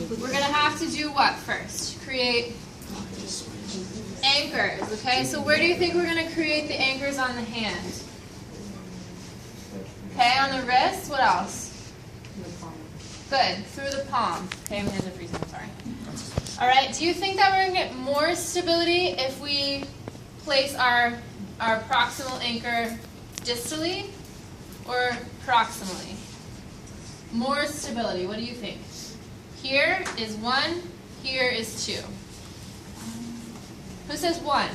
We're going to have to do what first? Create anchors, okay? So where do you think we're going to create the anchors on the hand? Okay, on the wrist, what else? Good, through the palm. Okay, my hands are freezing, I'm sorry. All right, do you think that we're going to get more stability if we place our proximal anchor distally or proximally? More stability, what do you think? Here is 1, here is 2. Who says 1?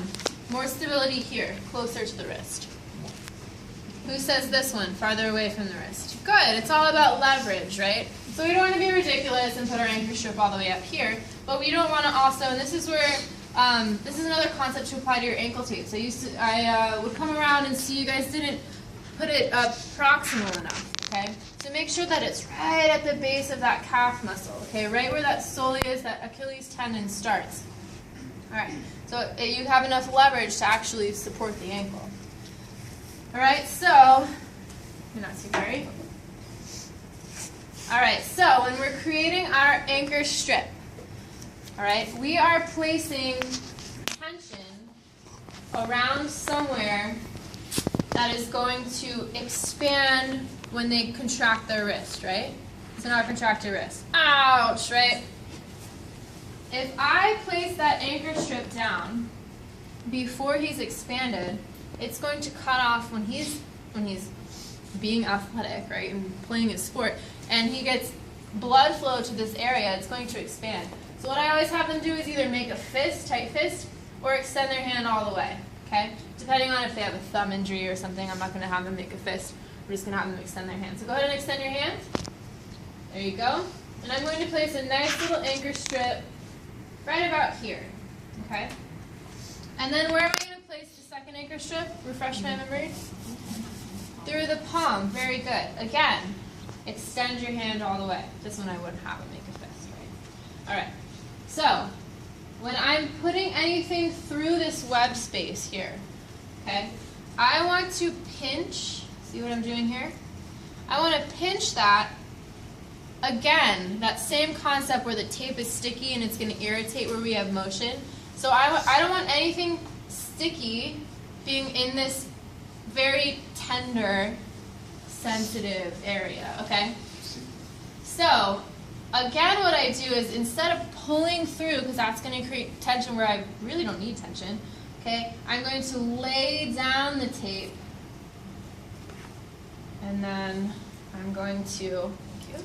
More stability here, closer to the wrist. Who says this one, farther away from the wrist? Good, it's all about leverage, right? So we don't want to be ridiculous and put our anchor strip all the way up here, but we don't want to also, and this is where, this is another concept to apply to your ankle tapes. I would come around and see you guys didn't put it up proximal enough, okay? So make sure that it's right at the base of that calf muscle, okay? Right where that soleus, that Achilles tendon starts. All right, so you have enough leverage to actually support the ankle. All right, so, you're not too hairy. All right, so when we're creating our anchor strip, all right, we are placing tension around somewhere that is going to expand when they contract their wrist, right? So now contract your wrist. Ouch, right? If I place that anchor strip down before he's expanded, it's going to cut off when he's being athletic, right, and playing his sport, and he gets blood flow to this area, it's going to expand. So what I always have them do is either make a fist, tight fist, or extend their hand all the way, okay? Depending on if they have a thumb injury or something, I'm not going to have them make a fist. We're just going to have them extend their hand. So go ahead and extend your hand. There you go. And I'm going to place a nice little anchor strip right about here, okay? And then where am I going to place the second anchor strip? Refresh my memory. Through the palm. Very good. Again, extend your hand all the way. This one I wouldn't have them make a fist, right? All right. So when I'm putting anything through this web space here, okay, I want to pinch. See what I'm doing here? I want to pinch that. Again, that same concept where the tape is sticky and it's going to irritate where we have motion. So I don't want anything sticky being in this very tender, sensitive area, okay? So, again, what I do is instead of pulling through, because that's going to create tension where I really don't need tension, okay, I'm going to lay down the tape, and then I'm going to, thank you,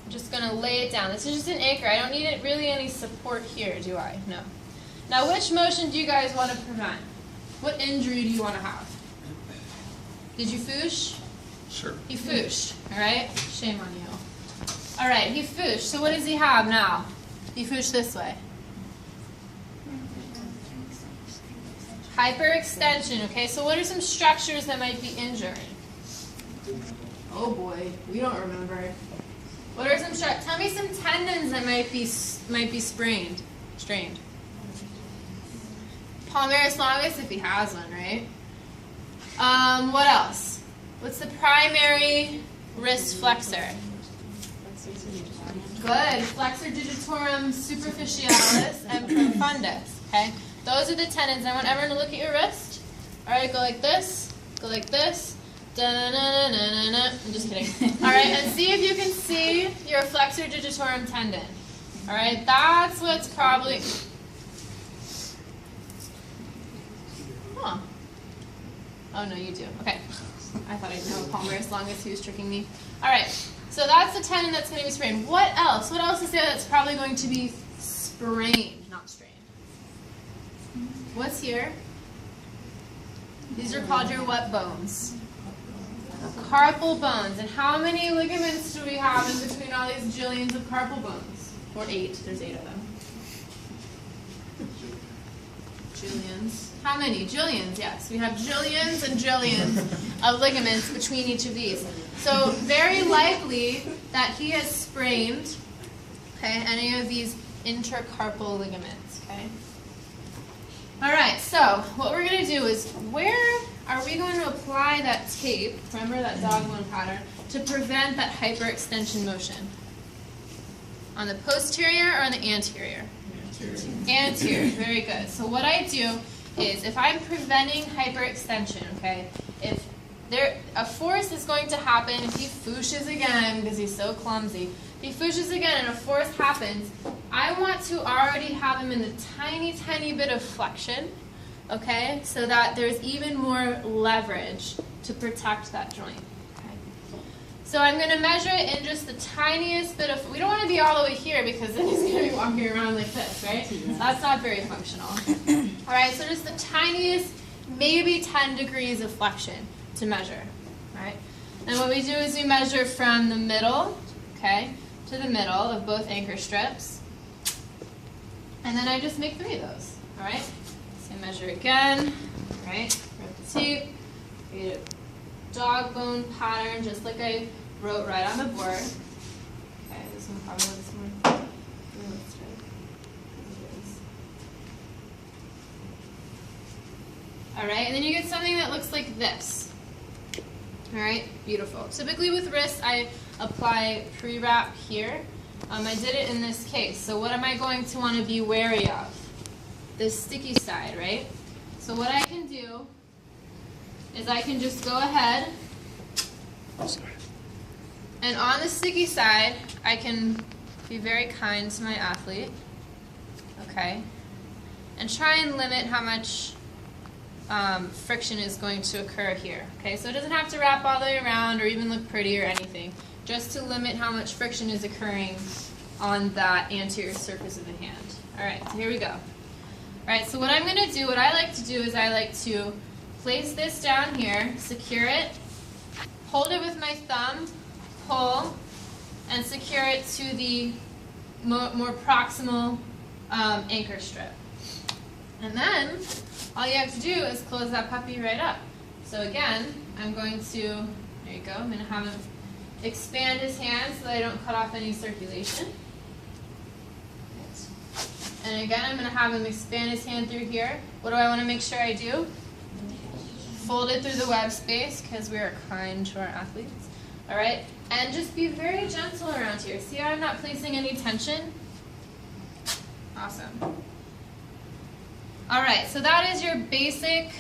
I'm just going to lay it down. This is just an anchor. I don't need it really any support here, do I? No. Now, which motion do you guys want to prevent? What injury do you want to have? Did you foosh? Sure. He fooshed, all right? Shame on you. All right, he fooshed. So what does he have now? He fooshed this way. Hyperextension, okay? So what are some structures that might be injured? Oh boy, we don't remember. What are some structures? Tell me some tendons that might be strained. Palmaris longus if he has one, right? What else? What's the primary wrist flexor? Good. Flexor digitorum superficialis and profundus. Okay? Those are the tendons. I want everyone to look at your wrist. Alright, go like this. Go like this. Da-na-na-na-na-na. I'm just kidding. Alright, and see if you can see your flexor digitorum tendon. Alright, that's what's probably... Huh. Oh, no, you do. Okay. I thought I didn't know palmaris longus. He was tricking me. All right. So that's the tendon that's going to be sprained. What else? What else is there that's probably going to be sprained, not strained? What's here? These are called your what bones? Carpal bones. And how many ligaments do we have in between all these jillions of carpal bones? Or 8. There's 8 of them. Jillions. How many? Jillions, yes. We have jillions and jillions of ligaments between each of these. So very likely that he has sprained, okay, any of these intercarpal ligaments, okay? All right, so what we're going to do is where are we going to apply that tape, remember that dog bone pattern, to prevent that hyperextension motion? On the posterior or on the anterior? Anterior, very good. So what I do is, if I'm preventing hyperextension, okay, if a force is going to happen, if he fooshes again, because he's so clumsy, if he fooshes again and a force happens, I want to already have him in the tiny, tiny bit of flexion, okay, so that there's even more leverage to protect that joint. So I'm going to measure it in just the tiniest bit of, we don't want to be all the way here because then he's going to be walking around like this, right? So that's not very functional. All right, so just the tiniest, maybe 10 degrees of flexion to measure, all right? And what we do is we measure from the middle, okay, to the middle of both anchor strips. And then I just make 3 of those, all right? So I measure again, all right? Rip the tape, create a dog bone pattern, just like I wrote right on the board. Okay, this one probably looks more. All right, and then you get something that looks like this. All right, beautiful. Typically with wrists, I apply pre-wrap here. I did it in this case. So what am I going to want to be wary of? This sticky side, right? So what I can do is I can just go ahead, and on the sticky side, I can be very kind to my athlete, okay, and try and limit how much friction is going to occur here, okay? So it doesn't have to wrap all the way around or even look pretty or anything, just to limit how much friction is occurring on that anterior surface of the hand. All right, so here we go. All right, so what I'm going to do, what I like to do is I like to place this down here, secure it, hold it with my thumb, pull, and secure it to the more proximal anchor strip. And then all you have to do is close that puppy right up. So again, I'm going to, there you go, I'm going to have him expand his hand so that I don't cut off any circulation. And again, I'm going to have him expand his hand through here. What do I want to make sure I do? Fold it through the web space because we are kind to our athletes. All right? And just be very gentle around here. See how I'm not placing any tension? Awesome. All right, so that is your basic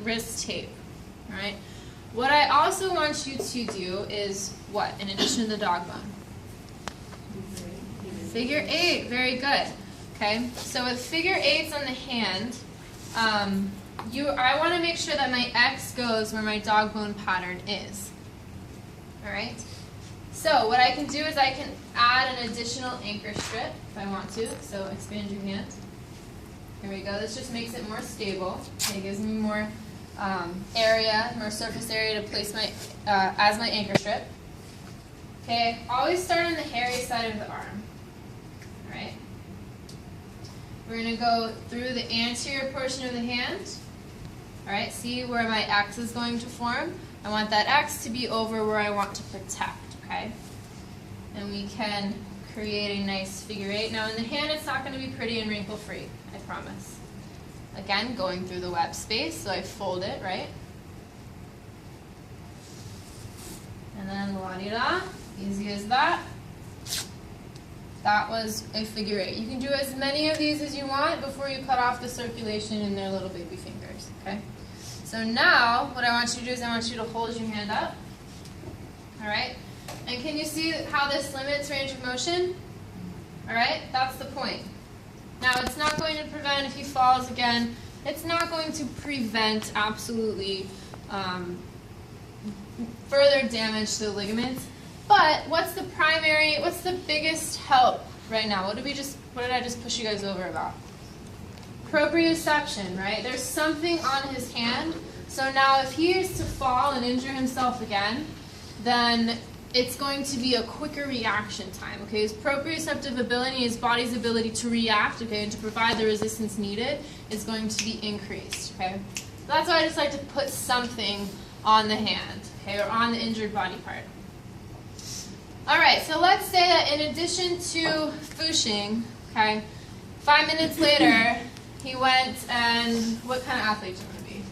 wrist tape. All right? What I also want you to do is what, in addition to the dog bone? Figure 8, very good. Okay, so with figure 8s on the hand, I want to make sure that my X goes where my dog bone pattern is. All right. So what I can do is I can add an additional anchor strip if I want to. So expand your hand. Here we go. This just makes it more stable. It gives me more area, more surface area to place my as my anchor strip. Okay. Always start on the hairy side of the arm. All right. We're going to go through the anterior portion of the hand. All right, see where my X is going to form? I want that X to be over where I want to protect, okay? And we can create a nice figure 8. Now in the hand, it's not going to be pretty and wrinkle-free, I promise. Again, going through the web space, so I fold it, right? And then la-di-da, easy as that. That was a figure 8. You can do as many of these as you want before you cut off the circulation in their little baby fingers, okay? So now, what I want you to do is I want you to hold your hand up, all right? And can you see how this limits range of motion? All right, that's the point. Now, it's not going to prevent, if he falls again, it's not going to prevent absolutely further damage to the ligaments. But what's the biggest help right now? What did I just push you guys over about? Proprioception, right? There's something on his hand. So now if he is to fall and injure himself again, then it's going to be a quicker reaction time, okay? His proprioceptive ability, his body's ability to react, okay, and to provide the resistance needed is going to be increased, okay? So that's why I just like to put something on the hand, okay, or on the injured body part. All right, so let's say that in addition to fooshing, okay, 5 minutes later, he went and, what kind of athlete do you want to be?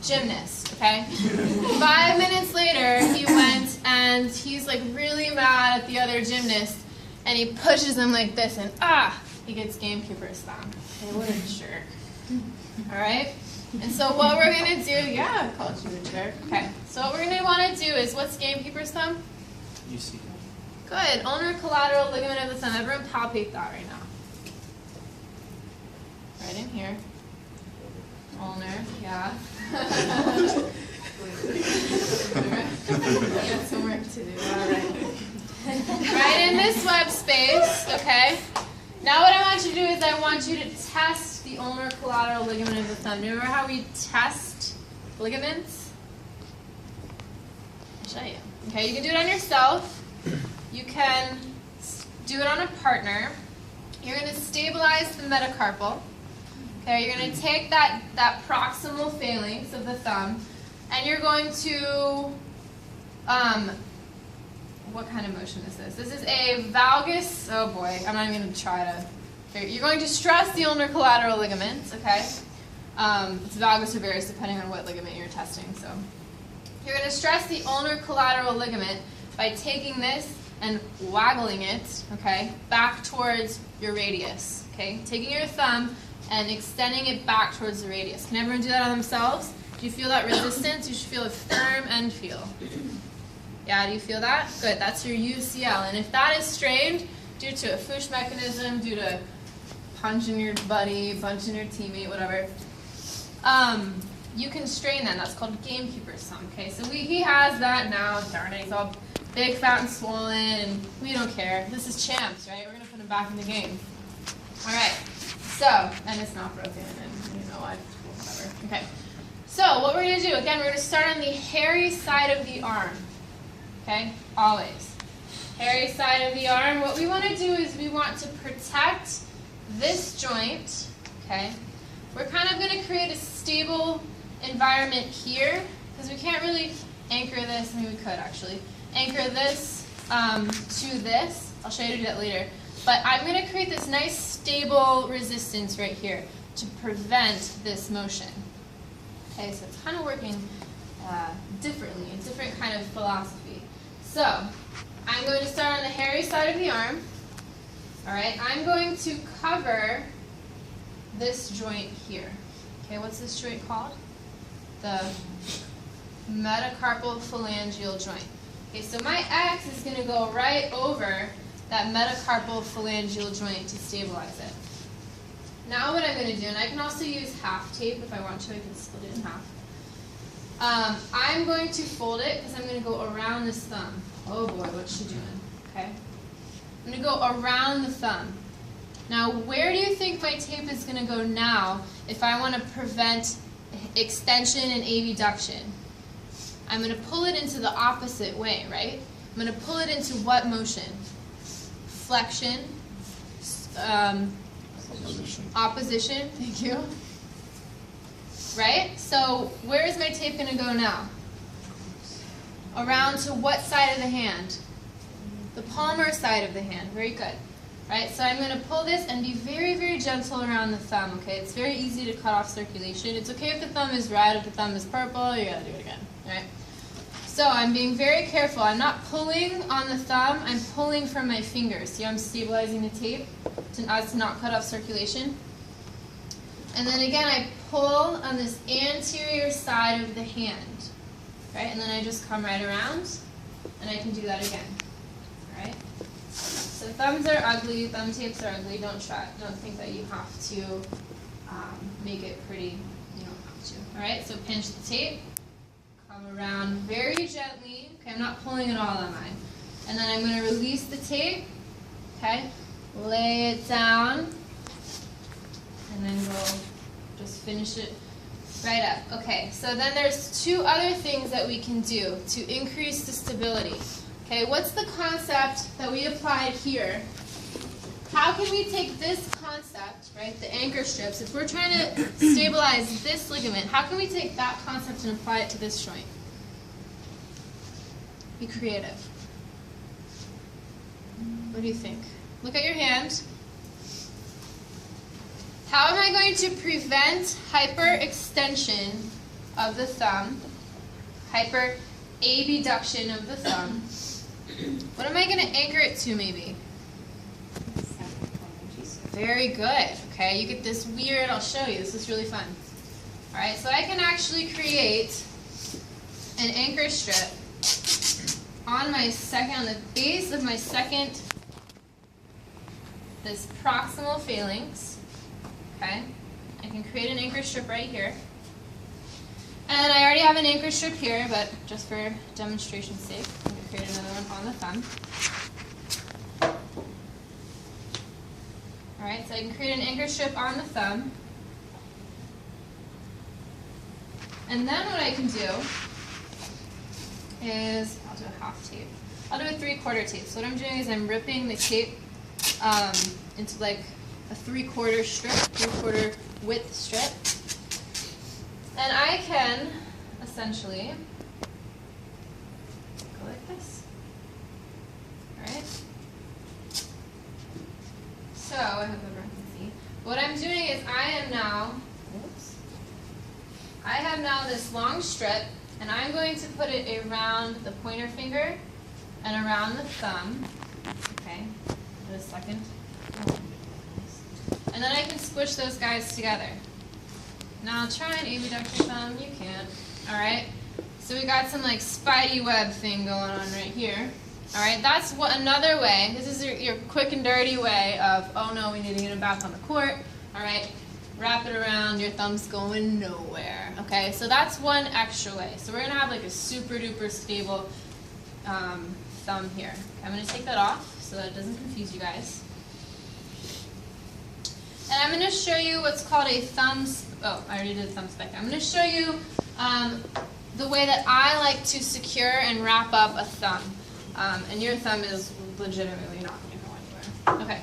Gymnast, okay? 5 minutes later, he went and he's like really mad at the other gymnast, and he pushes him like this, and he gets gamekeeper's thumb. Okay, what a jerk. All right? And so what we're going to do, I called you a jerk. Okay, so what we're going to want to do is, what's gamekeeper's thumb? UC. Good. Ulnar collateral ligament of the thumb. Everyone palpate that right now. Right in here. Ulnar, yeah. You have some work to do. All right. Right in this web space, okay? Now what I want you to do is I want you to test the ulnar collateral ligament of the thumb. Remember how we test ligaments? I'll show you. Okay, you can do it on yourself. You can do it on a partner. You're going to stabilize the metacarpal. Okay, you're going to take that proximal phalanx of the thumb, and you're going to, what kind of motion is this? This is a valgus, oh boy, I'm not even going to try to, you're going to stress the ulnar collateral ligaments, okay? It's valgus or varus depending on what ligament you're testing, so. You're going to stress the ulnar collateral ligament by taking this and waggling it, okay, back towards your radius, okay? Taking your thumb and extending it back towards the radius. Can everyone do that on themselves? Do you feel that resistance? You should feel a firm end feel. Yeah, do you feel that? Good, that's your UCL. And if that is strained due to a Fuchs mechanism, due to punching your buddy, punching your teammate, whatever, you can strain that. That's called gamekeeper's thumb. Okay, so he has that now. Darn it, he's all big, fat, and swollen, and we don't care. This is champs, right? We're going to put him back in the game. All right. So, and it's not broken, and you know what, whatever. Okay, so what we're going to do, again, we're going to start on the hairy side of the arm, okay, always. Hairy side of the arm, what we want to do is we want to protect this joint, okay. We're kind of going to create a stable environment here, because we can't really anchor this, I mean we could actually, anchor this to this. I'll show you how to do that later. But I'm going to create this nice stable resistance right here to prevent this motion. Okay, so it's kind of working differently, a different kind of philosophy. So I'm going to start on the hairy side of the arm. All right, I'm going to cover this joint here. Okay, what's this joint called? The metacarpal phalangeal joint. Okay, so my X is going to go right over that metacarpal phalangeal joint to stabilize it. Now what I'm going to do, and I can also use half tape if I want to, I can split it in half. I'm going to fold it because I'm going to go around this thumb. Oh boy, what's she doing? Okay. I'm going to go around the thumb. Now where do you think my tape is going to go now if I want to prevent extension and abduction? I'm going to pull it into the opposite way, right? I'm going to pull it into what motion? Flexion, opposition, thank you. Right? So where is my tape going to go now? Around to what side of the hand? The palmar side of the hand. Very good. Right? So I'm going to pull this and be very, very gentle around the thumb, okay? It's very easy to cut off circulation. It's okay if the thumb is red, if the thumb is purple, you got to do it again. All right? So I'm being very careful. I'm not pulling on the thumb, I'm pulling from my fingers. See, I'm stabilizing the tape as to not cut off circulation. And then again, I pull on this anterior side of the hand, right? And then I just come right around, and I can do that again, all right? So thumbs are ugly, thumb tapes are ugly. Don't think that you have to make it pretty. You don't have to, all right? So pinch the tape. Come around very gently. Okay, I'm not pulling at all, am I? And then I'm going to release the tape. Okay, lay it down, and then we'll just finish it right up. Okay, so then there's two other things that we can do to increase the stability. Okay, what's the concept that we applied here? How can we take this concept, right, the anchor strips, if we're trying to stabilize this ligament, how can we take that concept and apply it to this joint? Be creative. What do you think? Look at your hand. How am I going to prevent hyperextension of the thumb? abduction of the thumb. What am I going to anchor it to maybe? Very good. Okay, you get this weird, I'll show you, this is really fun. Alright, so I can actually create an anchor strip on the base of my second, this proximal phalanx. Okay, I can create an anchor strip right here. And I already have an anchor strip here, but just for demonstration's sake, I'm going to create another one on the thumb. Alright, so I can create an anchor strip on the thumb. And then what I can do is, I'll do a half tape. I'll do a 3/4 tape. So what I'm doing is I'm ripping the tape into like a 3/4 strip, 3/4 width strip. And I can essentially go like this. Alright? So, I hope everyone can see. What I'm doing is I have now this long strip, and I'm going to put it around the pointer finger and around the thumb. Okay, for a second. And then I can squish those guys together. Now try and abduct your thumb. You can't. Alright? So we got some like spidey web thing going on right here. Alright, that's another way. This is your quick and dirty way of, oh no, we need to get him back on the court. Alright, wrap it around, your thumb's going nowhere. Okay, so that's one extra way. So we're going to have like a super duper stable thumb here. I'm going to take that off so that it doesn't confuse you guys. And I'm going to show you what's called a thumb, oh, I already did thumb spec. I'm going to show you the way that I like to secure and wrap up a thumb. And your thumb is legitimately not going to go anywhere. Okay,